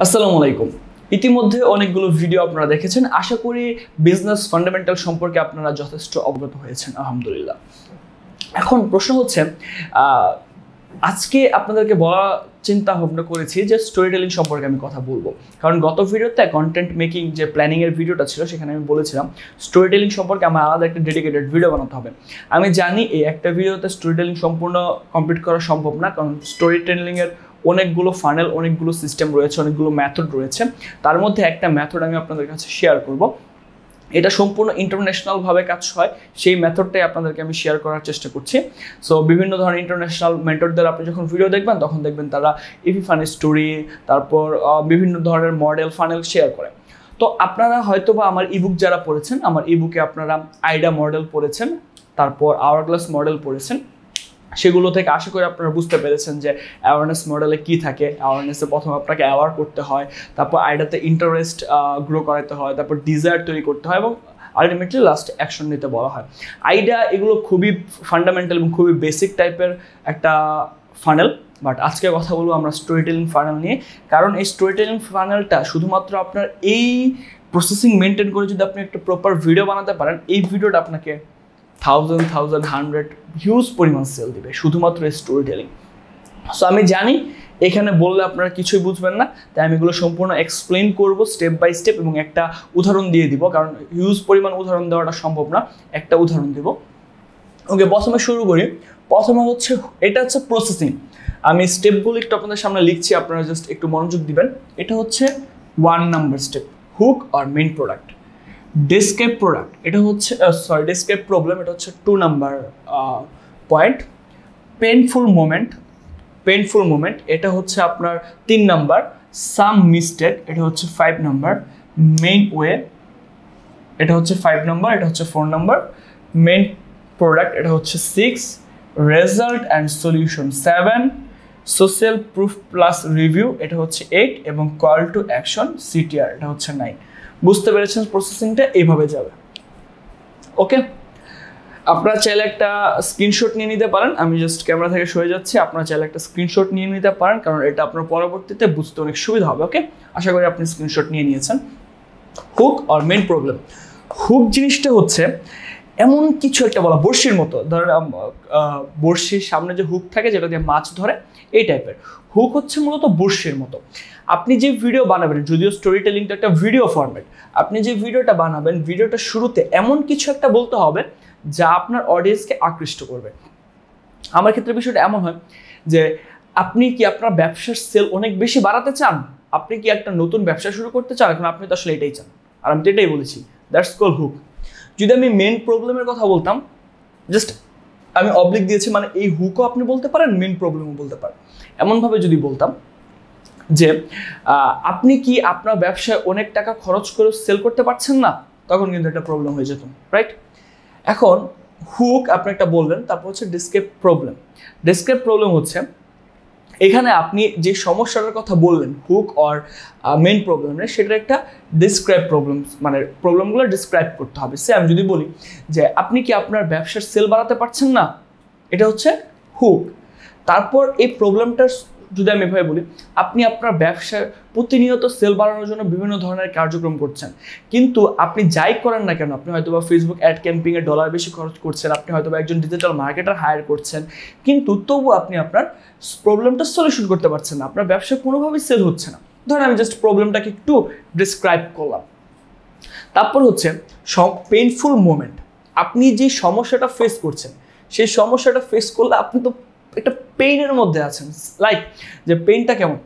আসসালামু আলাইকুম। ইতিমধ্যে অনেকগুলো ভিডিও আপনারা দেখেছেন, আশা করি বিজনেস ফান্ডামেন্টাল সম্পর্কে আপনারা যথেষ্ট অবগত হয়েছেন আলহামদুলিল্লাহ। এখন প্রশ্ন হচ্ছে, আজকে আপনাদেরকে বলা চিন্তা ভাবনা করেছি যে স্টোরি টেলিং সম্পর্কে আমি কথা বলবো, কারণ গত ভিডিওতে কন্টেন্ট মেকিং যে প্ল্যানিংয়ের ভিডিওটা ছিল সেখানে আমি বলেছিলাম স্টোরি টেলিং সম্পর্কে আমার আলাদা একটা ডেডিকেটেড ভিডিও বানাতে হবে। আমি জানি এই একটা ভিডিওতে স্টোরি টেলিং সম্পূর্ণ কমপ্লিট করা সম্ভব না, কারণ স্টোরি টেলিংয়ের অনেকগুলো ফানেল, অনেকগুলো সিস্টেম রয়েছে, অনেকগুলো মেথড রয়েছে। তার মধ্যে একটা মেথড আমি আপনাদের কাছে শেয়ার করব, এটা সম্পূর্ণ ইন্টারন্যাশনালভাবে কাজ হয়, সেই মেথডটাই আপনাদেরকে আমি শেয়ার করার চেষ্টা করছি। সো বিভিন্ন ধরনের ইন্টারন্যাশনাল মেন্টরদের আপনি যখন ভিডিও দেখবেন তখন দেখবেন তারা ইভি ফানি স্টোরি, তারপর বিভিন্ন ধরনের মডেল ফানেল শেয়ার করে। তো আপনারা হয়তো বা আমার ইবুক যারা পড়েছেন, আমার ইবুকে আপনারা আইডা মডেল পড়েছেন, তারপর আওয়ারগ্লাস মডেল পড়েছেন, সেগুলো থেকে আশা করি আপনারা বুঝতে পেরেছেন যে অ্যাওয়ারনেস মডেলে কী থাকে। অ্যাওয়ারনেসে প্রথমে আপনাকে অ্যাওয়ার করতে হয়, তারপর আইডাতে ইন্টারেস্ট গ্রো করাতে হয়, তারপর ডিজায়ার তৈরি করতে হয় এবং আলটিমেটলি লাস্ট অ্যাকশন নিতে বলা হয়। আইডিয়া এগুলো খুবই ফান্ডামেন্টাল এবং খুবই বেসিক টাইপের একটা ফানেল। বাট আজকে কথা বলবো আমরা স্টোরি টেলিং ফানেল নিয়ে, কারণ এই স্টোরি টেলিং ফানেলটা শুধুমাত্র আপনার এই প্রসেসিং মেনটেন করে যদি আপনি একটা প্রপার ভিডিও বানাতে পারেন, এই ভিডিওটা আপনাকে 1000 হিউজ পরিমাণ সেল দিবে শুধুমাত্র স্টোরি টেলিং। সো আমি জানি এখানে বললে আপনারা কিছুই বুঝবেন না, তাই আমি এগুলো সম্পূর্ণ এক্সপ্লেন করব স্টেপ বাই স্টেপ এবং একটা উদাহরণ দিয়ে দিব, কারণ হিউজ পরিমাণ উদাহরণ দেওয়াটা সম্ভব না। একটা উদাহরণ দেব। ওকে, প্রথমে শুরু করি। প্রথমে হচ্ছে এটা হচ্ছে প্রসেসিং। আমি স্টেপগুলো একটু আপনাদের সামনে লিখছি, আপনারা জাস্ট একটু মনোযোগ দিবেন। এটা হচ্ছে 1 নাম্বার স্টেপ, হুক আর মেইন প্রোডাক্ট। ডেসক্রাইব প্রোডাক্ট, এটা হচ্ছে ডেসক্রাইব প্রবলেম, এটা হচ্ছে 2 নাম্বার পয়েন্ট। পেইনফুল মোমেন্ট, এটা হচ্ছে আপনার 3 নাম্বার। সাম মিস্টেক, এটা হচ্ছে 5 নাম্বার। মেইন ওয়ে, এটা হচ্ছে 5 নাম্বার, এটা হচ্ছে 4 নাম্বার। মেইন প্রোডাক্ট, এটা হচ্ছে 6। Result and solution 7। Social proof plus review, এটা হচ্ছে 8 এবং কল টু অ্যাকশন সিটিআর, এটা হচ্ছে 9। বুঝতে পেরেছেন প্রসেসিংটা এইভাবে যাবে। ওকে, আপনারা চাইলে একটা স্ক্রিনশট নিয়ে নিতে পারেন। আমি জাস্ট ক্যামেরা থেকে সরে যাচ্ছি, আপনারা চাইলে একটা স্ক্রিনশট নিয়ে নিতে পারেন, কারণ এটা আপনার পরবর্তীতে বুঝতে অনেক সুবিধা হবে। ওকে, আশা করি আপনি স্ক্রিনশট নিয়ে নিয়েছেন। হুক আর মেইন প্রবলেম। হুক জিনিসটা হচ্ছে এমন কিছু একটা বলা, বড়শির মতো। ধরেন বড়শির সামনে যে হুক থাকে যেটা দিয়ে মাছ ধরে, এই টাইপের। হুক হচ্ছে মূলত বড়শির মতো। আপনি যে ভিডিও বানাবেন, যদিও স্টোরি টেলিংটা একটা ভিডিও ফরম্যাট, আপনি যে ভিডিওটা বানাবেন, ভিডিওটা শুরুতে এমন কিছু একটা বলতে হবে যা আপনার অডিয়েন্সকে আকৃষ্ট করবে। আমার ক্ষেত্রে বিষয়টা এমন হয় যে আপনি কি আপনার ব্যবসার সেল অনেক বেশি বাড়াতে চান, আপনি কি একটা নতুন ব্যবসা শুরু করতে চান, এখন আপনি তো আসলে এটাই চান, আর আমি তো এটাই বলেছি, দ্যাটস কল হুক। যদি আমি মেন প্রবলেমের কথা বলতাম, জাস্ট আমি অবলিক দিয়েছি, মানে এই হুকও আপনি বলতে পারেন, মেন প্রবলেমও বলতে পারেন। এমনভাবে যদি বলতাম যে আপনি কি আপনার ব্যবসায় অনেক টাকা খরচ করে সেল করতে পারছেন না, তখন কিন্তু একটা প্রবলেম হয়ে যেত, রাইট? এখন হুক আপনি একটা বললেন, তারপর হচ্ছে ডিসক্রাইব প্রবলেম। ডিসক্রাইব প্রবলেম হচ্ছে এখানে আপনি যে সমস্যাটার কথা বললেন হুক আর মেইন প্রবলেমে, সেটার একটা ডিসক্রাইব প্রবলেম, মানে প্রবলেমগুলো ডিসক্রাইব করতে হবে। সে আমি যদি বলি যে আপনি কি আপনার ব্যবসার সেল বাড়াতে পারছেন না, এটা হচ্ছে হুক। তারপর এই প্রবলেমটার যদি আমি এভাবে বলি, আপনি আপনার ব্যবসায় প্রতিনিয়ত সেল বাড়ানোর জন্য বিভিন্ন ধরনের কার্যক্রম করছেন, কিন্তু আপনি যাই করেন না কেন, আপনি হয়তো বা ফেসবুক অ্যাড ক্যাম্পেইনে ডলার বেশি খরচ করছেন, আপনি হয়তো বা একজন ডিজিটাল মার্কেটার হায়ার করছেন, কিন্তু তবু আপনি আপনার প্রবলেমটা সলিউশন করতে পারছেন না, আপনার ব্যবসা কোনোভাবেই সেল হচ্ছে না। ধরেন আমি জাস্ট প্রবলেমটাকে একটু ডিসক্রাইব করলাম। তারপর হচ্ছে পেইনফুল মোমেন্ট। আপনি যে সমস্যাটা ফেস করছেন, সেই সমস্যাটা ফেস করলে আপনি তো একটা পেইনের মধ্যে আছেন। লাইক যে পেইনটা কেমন,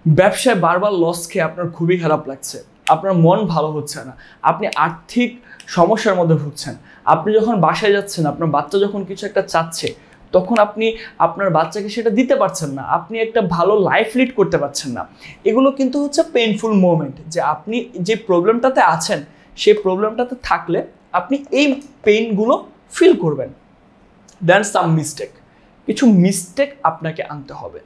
ব্যবসায় বারবার লস খেয়ে আপনার খুবই খারাপ লাগছে, আপনার মন ভালো হচ্ছে না, আপনি আর্থিক সমস্যার মধ্যে ভুগছেন, আপনি যখন বাসায় যাচ্ছেন, আপনার বাচ্চা যখন কিছু একটা চাচ্ছে, তখন আপনি আপনার বাচ্চাকে সেটা দিতে পারছেন না, আপনি একটা ভালো লাইফ লিড করতে পারছেন না। এগুলো কিন্তু হচ্ছে পেইনফুল মোমেন্ট, যে আপনি যে প্রবলেমটাতে আছেন, সেই প্রবলেমটাতে থাকলে আপনি এই পেইনগুলো ফিল করবেন। দেন সাম মিস্টেক, কিছু মিস্টেক আপনাকে আনতে হবে।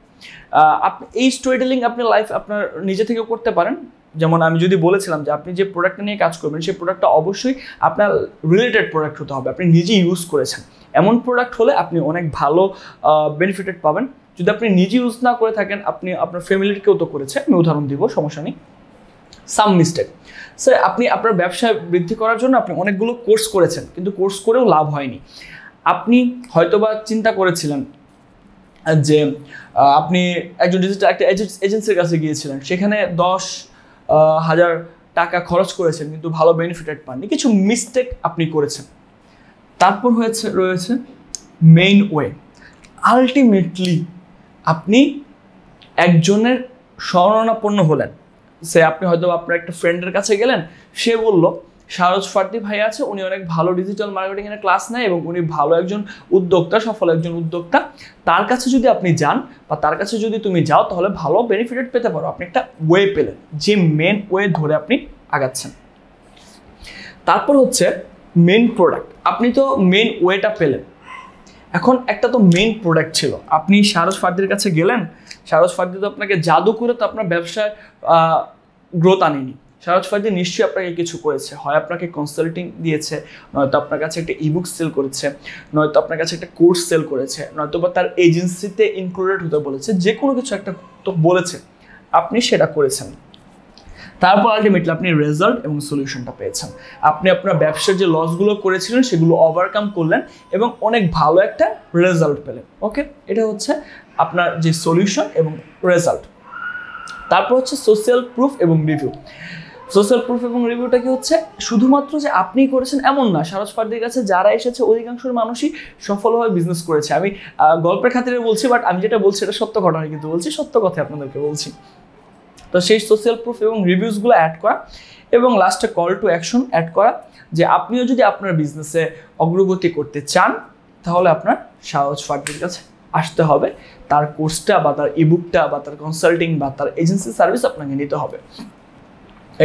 আপনি এই স্টোরি টেলিং আপনি লাইফ আপনার নিজে থেকে করতে পারেন। যেমন আমি যদি বলেছিলাম যে আপনি যে প্রোডাক্টটা নিয়ে কাজ করবেন, সেই প্রোডাক্টটা অবশ্যই আপনার রিলেটেড প্রোডাক্ট হতে হবে, আপনি নিজে ইউজ করেছেন এমন প্রোডাক্ট হলে আপনি অনেক ভালো বেনিফিটেড পাবেন। যদি আপনি নিজে ইউজ না করে থাকেন, আপনি আপনার ফ্যামিলির কেউ তো করেছে, আমি উদাহরণ দিব, সমস্যা নেই। সাম মিস্টেক, স্যার আপনি আপনার ব্যবসা বৃদ্ধি করার জন্য আপনি অনেকগুলো কোর্স করেছেন, কিন্তু কোর্স করেও লাভ হয়নি। আপনি হয়তোবা চিন্তা করেছিলেন যে আপনি একজন ডিজিটাল একটা এজেন্সির কাছে গিয়েছিলেন, সেখানে 10,000 টাকা খরচ করেছেন কিন্তু ভালো বেনিফিটেড পাননি, কিছু মিস্টেক আপনি করেছেন। তারপর রয়েছে মেইন ওয়ে। আলটিমেটলি আপনি একজনের শরণাপন্ন হলেন, সে আপনি হয়তো আপনার একটা ফ্রেন্ডের কাছে গেলেন, সে বলল শাহরজ ফার্দি ভাই আছে, উনি অনেক ভালো ডিজিটাল মার্কেটিংয়ের ক্লাস নেয় এবং উনি ভালো একজন উদ্যোক্তা, সফল একজন উদ্যোক্তা, তার কাছে যদি আপনি যান বা তার কাছে যদি তুমি যাও তাহলে ভালো বেনিফিটেড পেতে পারো। আপনি একটা ওয়ে পেলেন, যে মেন ওয়ে ধরে আপনি আগাচ্ছেন। তারপর হচ্ছে মেন প্রোডাক্ট। আপনি তো মেন ওয়েটা পেলেন, এখন একটা তো মেইন প্রোডাক্ট ছিল। আপনি শাহরজ ফার্দির কাছে গেলেন, শাহরজ ফার্দি তো আপনাকে জাদু করে তো আপনার ব্যবসায় গ্রোথ আনেনি। শাহরজ ফার্দি নিশ্চয়ই আপনাকে কিছু করেছে, হয় আপনাকে কনসাল্টিং দিয়েছে, নয়তো আপনার কাছে একটা ইবুক সেল করেছে, নয়তো আপনার কাছে একটা কোর্স সেল করেছে, নয়তো বা তার এজেন্সিতে ইনক্লুডেড হতে বলেছে, যে কোনো কিছু একটা তো বলেছে, আপনি সেটা করেছেন। তারপর আলটিমেটলি আপনি রেজাল্ট এবং সলিউশনটা পেয়েছেন। আপনি আপনার ব্যবসার যে লসগুলো করেছিলেন সেগুলো ওভারকাম করলেন এবং অনেক ভালো একটা রেজাল্ট পেলেন। ওকে, এটা হচ্ছে আপনার যে সলিউশন এবং রেজাল্ট। তারপর হচ্ছে সোশ্যাল প্রুফ এবং রিভিউ। সোশ্যাল প্রুফ এবং রিভিউটা কি হচ্ছে, শুধুমাত্র যে আপনিই করেছেন এমন না, শাহরজ ফার্দির কাছে যারা এসেছে অধিকাংশ মানুষই সফলভাবে বিজনেস করেছে। আমি গল্পের খাতিরে বলছি, বাট আমি যেটা বলছি এটা সত্য ঘটনা, কিন্তু বলছি সত্য কথা আপনাদেরকে বলছি। তো সেই সোশ্যাল প্রুফ এবং রিভিউসগুলো অ্যাড করা এবং লাস্টে কল টু অ্যাকশন অ্যাড করা, যে আপনিও যদি আপনার বিজনেসে অগ্রগতি করতে চান তাহলে আপনার শাহরজ ফার্দির কাছে আসতে হবে, তার কোর্সটা বা তার ইবুকটা বা তার কনসাল্টিং বা তার এজেন্সি সার্ভিস আপনাকে নিতে হবে।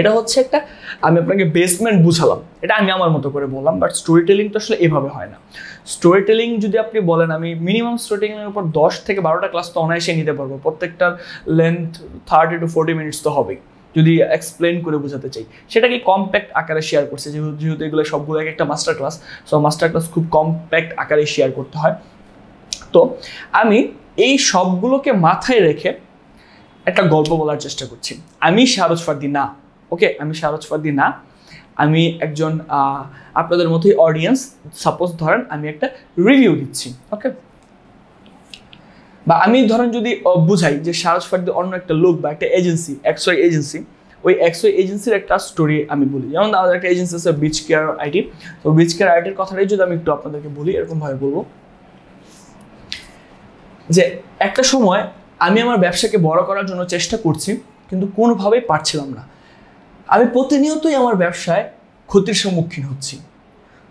এটা হচ্ছে একটা, আমি আপনাকে বেসমেন্ট বুঝালাম, এটা আমি আমার মতো করে বললাম, বাট স্টোরি টেলিং তো আসলে এভাবে হয় না। স্টোরি টেলিং যদি আপনি বলেন, আমি মিনিমাম স্টোরি টেলিংয়ের উপর 10 থেকে 12টা ক্লাস তো অনায়াসে নিতে পারবো, প্রত্যেকটার লেন্থ 30 to 40 মিনিটস তো হবেই যদি এক্সপ্লেন করে বোঝাতে চাই। সেটাকে কম্প্যাক্ট আকারে শেয়ার করছে, যেহেতু এগুলো সবগুলো একটা master class, so master class খুব কম্প্যাক্ট আকারে শেয়ার করতে হয়। তো আমি এই সবগুলোকে মাথায় রেখে একটা গল্প বলার চেষ্টা করছি। আমি শাহরজ ফার্দি না, ওকে, আমি শাহরজ ফার্দি না, আমি একজন আপনাদের মতোই অডিয়েন্স। সাপোজ ধরেন আমি একটা রিভিউ দিচ্ছি, ওকে, বা আমি ধরেন যদি বুঝাই যে শাহরজ ফার্দি অন্য একটা লোক বা একটা এজেন্সি, এক্সওয়াই এজেন্সি, ওই এক্সওয়াই এজেন্সির একটা স্টোরি আমি বলি। যেমন আমাদের একটা এজেন্সি আছে বিচ কেয়ার আইটি, তো বিচ কেয়ার আইটির কথাটাই যদি আমি একটু আপনাদেরকে বলি, এরকমভাবে বলবো যে একটা সময় আমি আমার ব্যবসাকে বড় করার জন্য চেষ্টা করছি, কিন্তু কোনোভাবেই পারছিলাম না। আমি প্রতিনিয়তই আমার ব্যবসায় ক্ষতির সম্মুখীন হচ্ছি।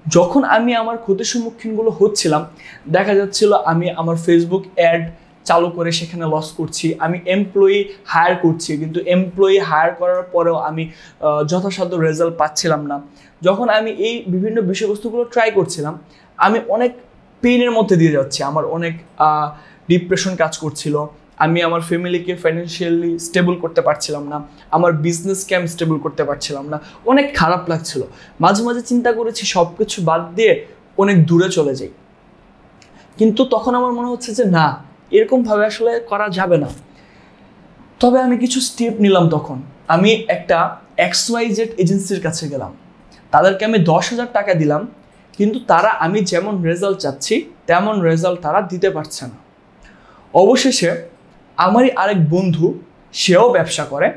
যখন আমি আমার ক্ষতির সম্মুখীনগুলো হচ্ছিলাম, দেখা যাচ্ছিল আমি আমার ফেসবুক অ্যাড চালু করে সেখানে লস করছি, আমি এমপ্লয়ি হায়ার করছি, কিন্তু এমপ্লয়ি হায়ার করার পরেও আমি যথাসাধ্য রেজাল্ট পাচ্ছিলাম না। যখন আমি এই বিভিন্ন বিষয়বস্তুগুলো ট্রাই করছিলাম, আমি অনেক পেইনের মধ্যে দিয়ে যাচ্ছি, আমার অনেক ডিপ্রেশন কাজ করছিল, আমি আমার ফ্যামিলিকে ফাইন্যান্সিয়ালি স্টেবল করতে পারছিলাম না, আমার বিজনেসকে আমি স্টেবল করতে পারছিলাম না, অনেক খারাপ লাগছিল। মাঝে মাঝে চিন্তা করেছি সব কিছু বাদ দিয়ে অনেক দূরে চলে যাই, কিন্তু তখন আমার মনে হচ্ছে যে না, এরকমভাবে আসলে করা যাবে না। তবে আমি কিছু স্টেপ নিলাম। তখন আমি একটা XYZ এজেন্সির কাছে গেলাম, তাদেরকে আমি 10,000 টাকা দিলাম, কিন্তু তারা আমি যেমন রেজাল্ট চাচ্ছি তেমন রেজাল্ট তারা দিতে পারছে না। অবশেষে আমারই আরেক বন্ধু, সেও ব্যবসা করে,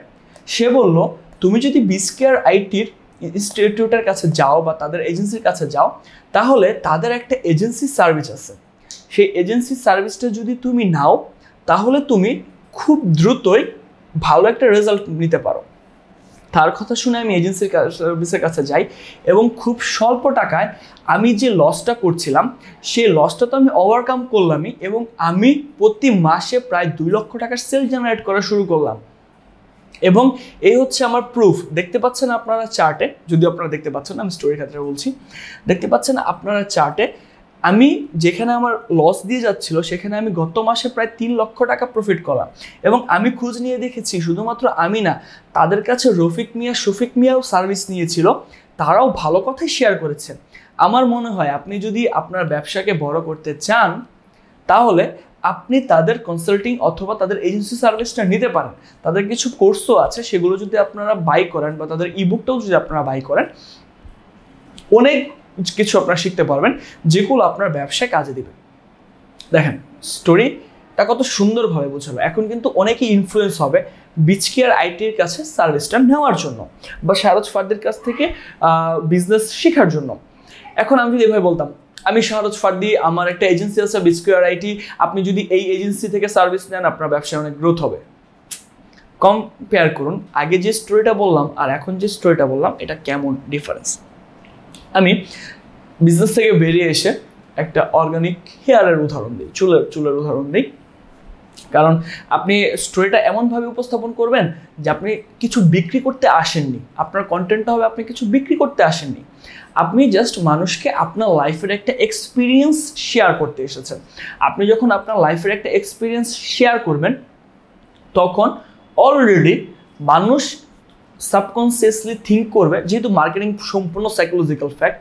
সে বলল তুমি যদি বিচ কেয়ার আইটির ইনস্টিটিউটের কাছে যাও বা তাদের এজেন্সির কাছে যাও, তাহলে তাদের একটা এজেন্সি সার্ভিস আছে, সেই এজেন্সি সার্ভিসটা যদি তুমি নাও তাহলে তুমি খুব দ্রুতই ভালো একটা রেজাল্ট নিতে পারো। তার কথা শুনে আমি এজেন্সি সার্ভিসের কাছে যাই এবং খুব স্বল্প টাকায় আমি যে লসটা করছিলাম সেই লসটা তো আমি ওভারকাম করলামই, এবং আমি প্রতি মাসে প্রায় 2 লক্ষ টাকার সেল জেনারেট করা শুরু করলাম। এবং এই হচ্ছে আমার প্রুফ। দেখতে পাচ্ছেন আপনারা চার্টে, যদি আপনারা দেখতে পাচ্ছেন, আমি স্টোরির ক্ষেত্রে বলছি, দেখতে পাচ্ছেন আপনারা চার্টে আমি যেখানে আমার লস দিয়ে যাচ্ছিল সেখানে আমি গত মাসে প্রায় 3 লক্ষ টাকা প্রফিট করলাম। এবং আমি খোঁজ নিয়ে দেখেছি, শুধুমাত্র আমি না, তাদের কাছে রফিক মিয়া, শফিক মিয়াও সার্ভিস নিয়েছিল, তারাও ভালো কথাই শেয়ার করেছে। আমার মনে হয় আপনি যদি আপনার ব্যবসাকে বড় করতে চান তাহলে আপনি তাদের কনসাল্টিং অথবা তাদের এজেন্সি সার্ভিসটা নিতে পারেন। তাদের কিছু কোর্সও আছে, সেগুলো যদি আপনারা বাই করেন বা তাদের ইবুকটাও যদি আপনারা বাই করেন, অনেক কিছু আপনারা শিখতে পারবেন যেগুলো আপনার ব্যবসায় কাজে দিবে। দেখেন স্টোরিটা কত সুন্দরভাবে বোঝালো। এখন কিন্তু অনেকেই ইনফ্লুয়েন্স হবে বিচকেয়ার আইটির কাছে সার্ভিসটা নেওয়ার জন্য বা শাহরজ ফার্দির কাছ থেকে বিজনেস শেখার জন্য। এখন আমি যদি এভাবে বলতাম, আমি শাহরজ ফার্দি, আমার একটা এজেন্সি আছে বিচকেয়ার আইটি, আপনি যদি এই এজেন্সি থেকে সার্ভিস নেন আপনার ব্যবসায় অনেক গ্রোথ হবে। কম্পেয়ার করুন আগে যে স্টোরিটা বললাম আর এখন যে স্টোরিটা বললাম, এটা কেমন ডিফারেন্স। আমি বিজনেস থেকে বেরিয়ে এসে একটা অর্গানিক হেয়ারের উদাহরণ দিই, চুলের উদাহরণ দিই। কারণ আপনি স্টোরিটা এমনভাবে উপস্থাপন করবেন যে আপনি কিছু বিক্রি করতে আসেননি, আপনার কন্টেন্টটা হবে আপনি কিছু বিক্রি করতে আসেননি, আপনি জাস্ট মানুষকে আপনার লাইফের একটা এক্সপিরিয়েন্স শেয়ার করতে এসেছেন। আপনি যখন আপনার লাইফের একটা এক্সপিরিয়েন্স শেয়ার করবেন তখন অলরেডি মানুষ সাবকনসিয়াসলি থিঙ্ক করবে, যেহেতু মার্কেটিং সম্পূর্ণ সাইকোলজিক্যাল ফ্যাক্ট,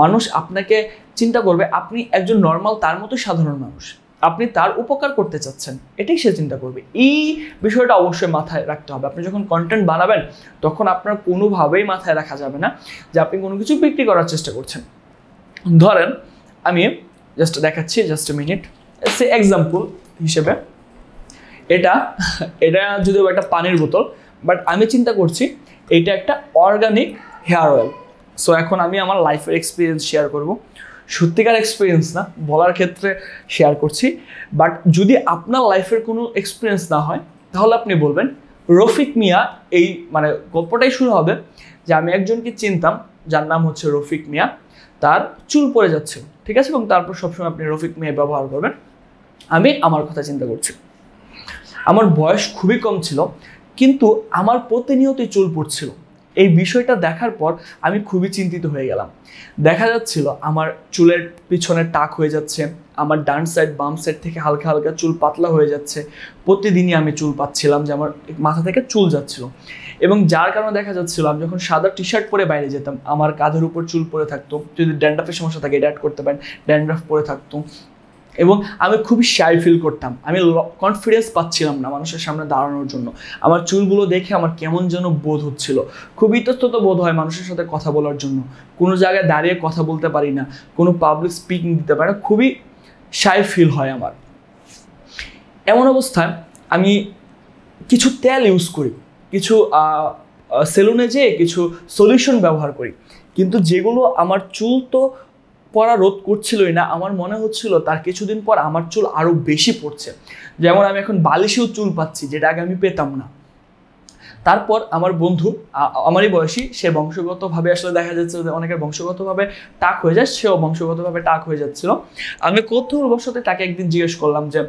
মানুষ আপনাকে চিন্তা করবে আপনি একজন নর্মাল তার মতো সাধারণ মানুষ, আপনি তার উপকার করতে চাচ্ছেন, এটাই সে চিন্তা করবে। এই বিষয়টা অবশ্যই মাথায় রাখতে হবে। আপনি যখন কন্টেন্ট বানাবেন তখন আপনার কোনোভাবেই মাথায় রাখা যাবে না যে আপনি কোনো কিছু বিক্রি করার চেষ্টা করছেন। ধরেন আমি জাস্ট দেখাচ্ছি, just a minute, say example হিসেবে এটা যদিও একটা পানির বোতল, বাট আমি চিন্তা করছি এটা একটা অর্গানিক হেয়ার অয়েল। সো এখন আমি আমার লাইফের এক্সপিরিয়েন্স শেয়ার করব, সত্যিকার এক্সপিরিয়েন্স না, বলার ক্ষেত্রে শেয়ার করছি। বাট যদি আপনার লাইফের কোনো এক্সপিরিয়েন্স না হয় তাহলে আপনি বলবেন রফিক মিয়া, এই মানে গল্পটাই শুরু হবে যে আমি একজনকে চিনতাম যার নাম হচ্ছে রফিক মিয়া, তার চুল পড়ে যাচ্ছিল, ঠিক আছে, এবং তারপর সবসময় আপনি রফিক মিয়া ব্যবহার করবেন। আমি আমার কথা চিন্তা করছি, আমার বয়স খুবই কম ছিল কিন্তু আমার প্রতিনিয়তই চুল পড়ছিল। এই বিষয়টা দেখার পর আমি খুবই চিন্তিত হয়ে গেলাম। দেখা যাচ্ছিল আমার চুলের পিছনে টাক হয়ে যাচ্ছে, আমার ডান সাইড বাম সাইড থেকে হালকা হালকা চুল পাতলা হয়ে যাচ্ছে, প্রতিদিনই আমি চুল পাচ্ছিলাম যে আমার মাথা থেকে চুল যাচ্ছিল। এবং যার কারণে দেখা যাচ্ছিল আমি যখন সাদা টি শার্ট পরে বাইরে যেতাম আমার কাঁধের উপর চুল পড়ে থাকতো, যদি ড্যান্ড্রাফের সমস্যা থাকে এটা অ্যাড করতে পারেন, ড্যান্ড্রাফ পড়ে থাকতো, এবং আমি খুবই শাই ফিল করতাম, আমি কনফিডেন্স পাচ্ছিলাম না মানুষের সামনে দাঁড়ানোর জন্য। আমার চুলগুলো দেখে আমার কেমন যেন বোধ হচ্ছিল, খুবই ইতস্তত বোধ হয় মানুষের সাথে কথা বলার জন্য, কোনো জায়গায় দাঁড়িয়ে কথা বলতে পারি না, কোনো পাবলিক স্পিকিং দিতে পারি না, খুবই শাই ফিল হয় আমার। এমন অবস্থায় আমি কিছু তেল ইউজ করি, কিছু সেলুনে যেয়ে কিছু সলিউশন ব্যবহার করি, কিন্তু যেগুলো আমার চুল তো পড়া রোধ করছিলই না, আমার মনে হচ্ছিল তার কিছুদিন পর আমার চুল আরও বেশি পড়ছে। যেমন আমি এখন বালিশেও চুল পাচ্ছি, যেটা আগে আমি পেতাম না। তারপর আমার বন্ধু, আমারই বয়সী, সে বংশগতভাবে আসলে দেখা যাচ্ছে যে অনেকের বংশগতভাবে টাক হয়ে যায়, সেও বংশগতভাবে টাক হয়ে যাচ্ছিল। আমি কৌতূহলবশত তাকে একদিন জিজ্ঞেস করলাম যে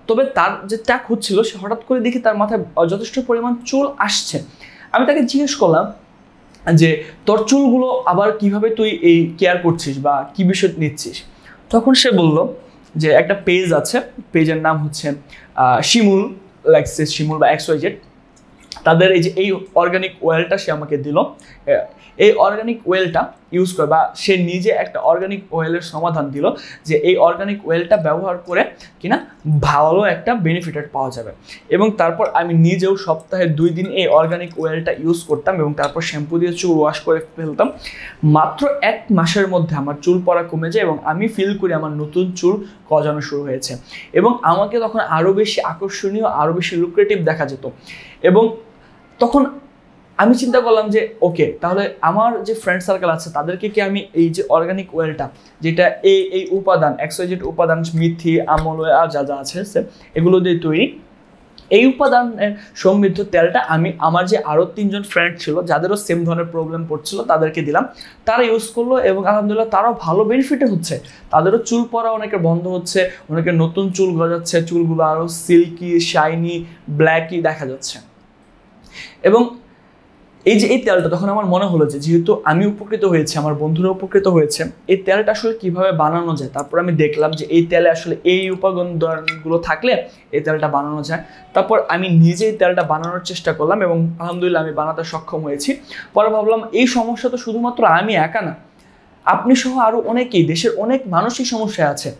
তবে তার যে টাক হচ্ছিল সে হঠাৎ করে দেখি তার মাথায় যথেষ্ট পরিমাণ চুল আসছে। আমি তাকে জিজ্ঞেস করলাম যে তোর চুলগুলো আবার কিভাবে তুই এই কেয়ার করছিস বা কি বিষয় নিচ্ছিস। তখন সে বলল যে একটা পেজ আছে, পেজের নাম হচ্ছে শিমুল, লাইকসিস শিমুল বা XYZ, তাদের এই যে এই অর্গানিক অয়েলটা সে আমাকে দিল। এই অর্গানিক অয়েলটা ইউজ করে, বা সে নিজে একটা অর্গানিক অয়েলের সমাধান দিল যে এই অর্গানিক অয়েলটা ব্যবহার করে কিনা ভালো একটা বেনিফিটেড পাওয়া যাবে। এবং তারপর আমি নিজেও সপ্তাহে 2 দিন এই অর্গানিক অয়েলটা ইউজ করতাম এবং তারপর শ্যাম্পু দিয়ে চুল ওয়াশ করে ফেলতাম। মাত্র 1 মাসের মধ্যে আমার চুল পড়া কমে যায় এবং আমি ফিল করি আমার নতুন চুল গজানো শুরু হয়েছে, এবং আমাকে তখন আরও বেশি আকর্ষণীয়, আরও বেশি লুক্রেটিভ দেখা যেত। এবং তখন আমি চিন্তা করলাম যে ওকে, তাহলে আমার যে ফ্রেন্ড সার্কেল আছে তাদেরকে কি আমি এই যে অর্গানিক অয়েলটা, যেটা এই উপাদান XYZ উপাদান, মেথি, আমল আর যা যা আছে এগুলো দিয়ে তৈরি, এই উপাদানের সমৃদ্ধ তেলটা আমি আমার যে আরও 3 জন ফ্রেন্ড ছিল যাদেরও সেম ধরনের প্রবলেম পড়ছিল তাদেরকে দিলাম। তারা ইউজ করলো এবং আলহামদুলিল্লাহ তারাও ভালো বেনিফিটে হচ্ছে, তাদেরও চুল পড়া অনেকের বন্ধ হচ্ছে, অনেকের নতুন চুল গজাচ্ছে, চুলগুলো আরও সিল্কি, শাইনি, ব্ল্যাকি দেখা যাচ্ছে। এবং এই যে এই তেলটা, তখন আমার মনে হলো যে যেহেতু আমি উপকৃত হয়েছি, আমার বন্ধুরা উপকৃত হয়েছে, এই তেলটা আসলে কিভাবে বানানো যায়। তারপর আমি দেখলাম যে এই তেলে আসলে এই উপাদানগুলো থাকলে এই তেলটা বানানো যায়। তারপর আমি নিজেই তেলটা বানানোর চেষ্টা করলাম এবং আলহামদুলিল্লাহ আমি বানাতে সক্ষম হয়েছি। পরে ভাবলাম এই সমস্যা তো শুধুমাত্র আমি একা না, আপনি সহ আরও অনেকেই, দেশের অনেক মানুষই সমস্যায় আছে।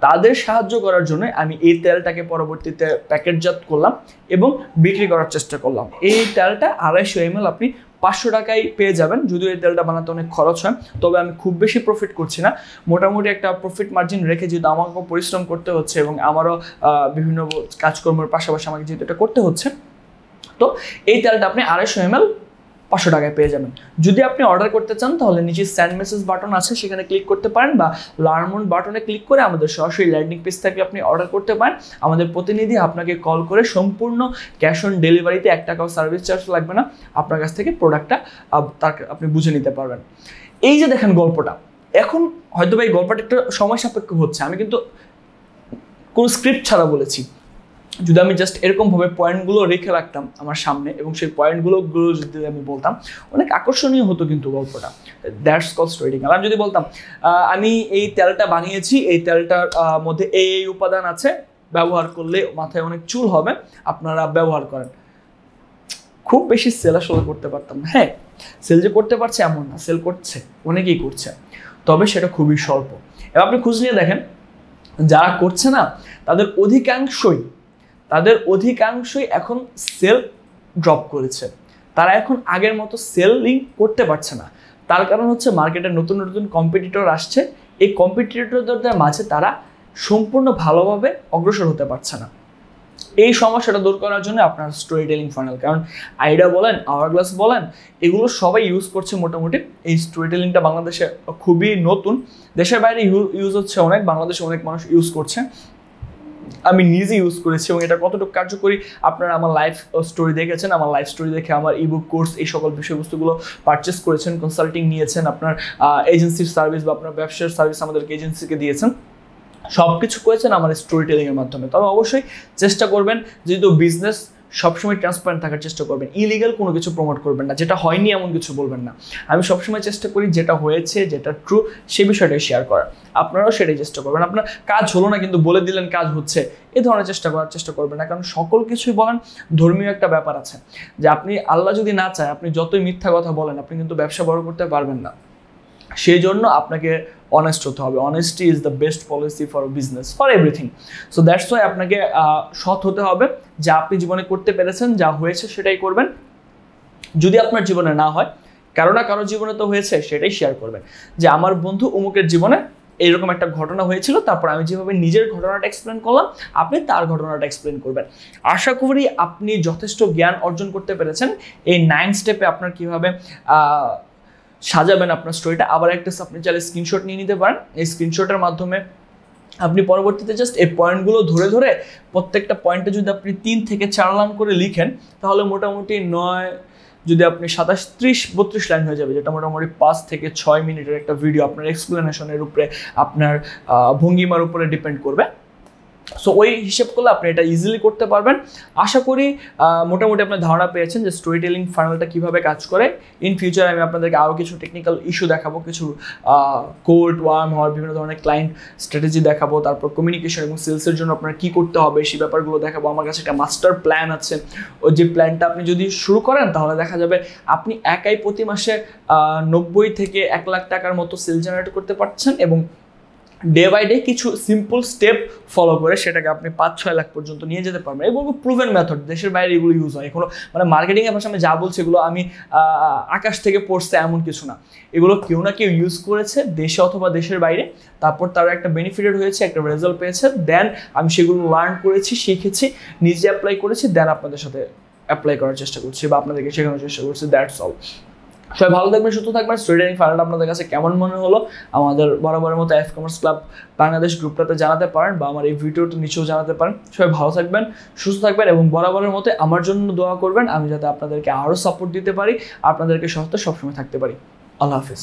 তাদের সাহায্য করার জন্য আমি এই তেলটাকে পরবর্তীতে প্যাকেটজাত করলাম এবং বিক্রি করার চেষ্টা করলাম। এই তেলটা 250 ml আপনি 500 টাকায় পেয়ে যাবেন। যদিও এই তেলটা বানাতে অনেক খরচ হয়, তবে আমি খুব বেশি প্রফিট করছি না, মোটামুটি একটা প্রফিট মার্জিন রেখে, যেহেতু আমাকেও পরিশ্রম করতে হচ্ছে এবং আমারও বিভিন্ন কাজকর্মের পাশাপাশি আমাকে যেহেতু এটা করতে হচ্ছে, তো এই তেলটা আপনি 250 ml 500 টাকায় পেয়ে যাবেন। যদি আপনি অর্ডার করতে চান তাহলে নিচে সেন্ড মেসেজ বাটন আছে, সেখানে ক্লিক করতে পারেন, বা লার্ন মোর বাটনে ক্লিক করে আমাদের সরাসরি ল্যান্ডিং পেজ থেকে আপনি অর্ডার করতে পারেন। আমাদের প্রতিনিধি আপনাকে কল করে সম্পূর্ণ ক্যাশ অন ডেলিভারিতে 1 টাকাও সার্ভিস চার্জ লাগবে না, আপনার কাছ থেকে প্রোডাক্টটা আপনি বুঝে নিতে পারবেন। এই যে দেখেন গল্পটা, এখন হয়তো এই গল্পটা একটু সময় সাপেক্ষ হচ্ছে, আমি কিন্তু কোনো স্ক্রিপ্ট ছাড়া বলেছি। যদি আমি জাস্ট এরকমভাবে পয়েন্টগুলো রেখে রাখতাম আমার সামনে এবং সেই পয়েন্টগুলো যদি আমি বলতাম, অনেক আকর্ষণীয় হতো কিন্তু গল্পটা। That's call story telling. আর আমি যদি বলতাম আমি এই তেলটা বানিয়েছি, এই তেলটার মধ্যে এই উপাদান আছে, ব্যবহার করলে মাথায় অনেক চুল হবে, আপনারা ব্যবহার করেন, খুব বেশি সেল আসলে করতে পারতাম না। হ্যাঁ, সেল যে করতে পারছে এমন না, সেল করছে, অনেকেই করছে, তবে সেটা খুবই স্বল্প। এবার আপনি খোঁজ নিয়ে দেখেন, যারা করছে না তাদের অধিকাংশই এখন সেল ড্রপ করেছে। তারা এখন আগের মতো সেলিং করতে পারছে না। তার কারণ হচ্ছে মার্কেটে নতুন নতুন কম্পিটিটর আসছে, এই কম্পিটিটরদের মাঝে তারা সম্পূর্ণ ভালোভাবে অগ্রসর হতে পারছে না। এই সমস্যাটা দূর করার জন্য আপনার স্টোরি টেলিং ফানেল, কারণ আইডিয়া বলেন, আওয়ারগ্লাস বলেন, এগুলো সবাই ইউজ করছে মোটামুটি। এই স্টোরি টেলিংটা বাংলাদেশে খুবই নতুন, দেশের বাইরে ইউজ হচ্ছে অনেক, বাংলাদেশে অনেক মানুষ ইউজ করছে, আমি নিজে ইউজ করেছি এবং এটা কতটুকু কার্যকরী আপনারা আমার লাইফ স্টোরি দেখেছেন। আমার লাইফ স্টোরি দেখে আমার ইবুক কোর্স এই সকল বিষয়বস্তুগুলো পারচেস করেছেন, কনসাল্টিং নিয়েছেন, আপনার এজেন্সির সার্ভিস বা আপনার ব্যবসার সার্ভিস আমাদেরকে এজেন্সিকে দিয়েছেন, সব কিছু করেছেন আমার স্টোরি টেলিংয়ের মাধ্যমে। তবে অবশ্যই চেষ্টা করবেন, যেহেতু বিজনেস সবসময় ট্রান্সপারেন্ট থাকার চেষ্টা করবেন, ইলিগাল কোনো কিছু প্রমোট করবেন না, যেটা হয়নি এমন কিছু বলবেন না। আমি সবসময় চেষ্টা করি যেটা হয়েছে, যেটা ট্রু, সেই বিষয়টাই শেয়ার করার। আপনারাও সেটাই চেষ্টা করবেন। আপনার কাজ হলো না কিন্তু বলে দিলেন কাজ হচ্ছে, এই ধরনের চেষ্টা করবেন না, কারণ সকল কিছুই বলেন ধর্মীয় একটা ব্যাপার আছে, যে আপনি আল্লাহ যদি না চায়, আপনি যতই মিথ্যা কথা বলেন, আপনি কিন্তু ব্যবসা বড় করতে পারবেন না। সেই জন্য আপনাকে অনেস্ট হতে হবে। Honesty is the best policy for business, for everything. So that's why আপনাকে সৎ হতে হবে, যা আপনি জীবনে করতে পেরেছেন, যা হয়েছে সেটাই করবেন। যদি আপনার জীবনে না হয়, কারো না কারো জীবনে তো হয়েছে, সেটাই শেয়ার করবেন, যে আমার বন্ধু অমুকের জীবনে এইরকম একটা ঘটনা হয়েছিল, তারপর আমি যেভাবে নিজের ঘটনাটা এক্সপ্লেন করলাম, আপনি তার ঘটনাটা এক্সপ্লেন করবেন। আশা করি আপনি যথেষ্ট জ্ঞান অর্জন করতে পেরেছেন। এই 9 স্টেপে আপনার কীভাবে সাজাবেন আপনার স্টোরিটা। আবার একটা আপনি চাইলে স্ক্রিনশট নিয়ে নিতে পারেন। এই স্ক্রিনশটের মাধ্যমে আপনি পরবর্তীতে জাস্ট এই পয়েন্টগুলো ধরে ধরে প্রত্যেকটা পয়েন্টে যদি আপনি 3 থেকে 4 লাইন করে লিখেন, তাহলে মোটামুটি 9, যদি আপনি 27, 30, 32 লাইন হয়ে যাবে, যেটা মোটামুটি 5 থেকে 6 মিনিটের একটা ভিডিও আপনার এক্সপ্লেনেশনের উপরে, আপনার ভঙ্গিমার উপরে ডিপেন্ড করবে। সো ওই হিসেব করলে আপনি এটা ইজিলি করতে পারবেন। আশা করি মোটামুটি আপনার ধারণা পেয়েছেন যে স্টোরি টেলিং ফানেলটা কীভাবে কাজ করে। ইন ফিউচার আমি আপনাদেরকে আরও কিছু টেকনিক্যাল ইস্যু দেখাবো, কিছু কোল্ড ওয়ার্ম হওয়ার বিভিন্ন ধরনের ক্লায়েন্ট স্ট্র্যাটেজি দেখাবো, তারপর কমিউনিকেশন এবং সেলসের জন্য আপনার কী করতে হবে সেই ব্যাপারগুলো দেখাবো। আমার কাছে একটা মাস্টার প্ল্যান আছে, ওই যে প্ল্যানটা আপনি যদি শুরু করেন তাহলে দেখা যাবে আপনি একাই প্রতি মাসে 90 থেকে 1 লাখ টাকার মতো সেল জেনারেট করতে পারছেন, এবং ডে বাই ডে কিছু সিম্পল স্টেপ ফলো করে সেটাকে আপনি 5-6 লাখ পর্যন্ত নিয়ে যেতে পারবেন। এগুলো প্রুভেন মেথড, দেশের বাইরে এগুলো ইউজ হয়। এগুলো মানে মার্কেটিংয়ের ভাষায় আমি যা বলছি এগুলো আমি আকাশ থেকে পড়ছে এমন কিছু না, এগুলো কেউ না কেউ ইউজ করেছে দেশে অথবা দেশের বাইরে, তারপর তারা একটা বেনিফিটেড হয়েছে, একটা রেজাল্ট পেয়েছে, দেন আমি সেগুলো লার্ন করেছি, শিখেছি, নিজে অ্যাপ্লাই করেছি, দেন আপনাদের সাথে অ্যাপ্লাই করার চেষ্টা করছি বা আপনাদেরকে শেখানোর চেষ্টা করছি। That's all. সবাই ভালো থাকবেন, সুস্থ থাকবেন। স্টোরি টেলিং ফানেলটা আপনাদের কাছে কেমন মনে হলো আমাদের বরাবরের মতো এফ কমার্স ক্লাব বাংলাদেশ গ্রুপটাতে জানাতে পারেন, বা আমার এই ভিডিওটা নিচেও জানাতে পারেন। সবাই ভালো থাকবেন, সুস্থ থাকবেন, এবং বরাবরের মতো আমার জন্য দোয়া করবেন, আমি যাতে আপনাদেরকে আরও সাপোর্ট দিতে পারি, আপনাদেরকে সাথে সবসময় থাকতে পারি। আল্লাহ হাফিজ।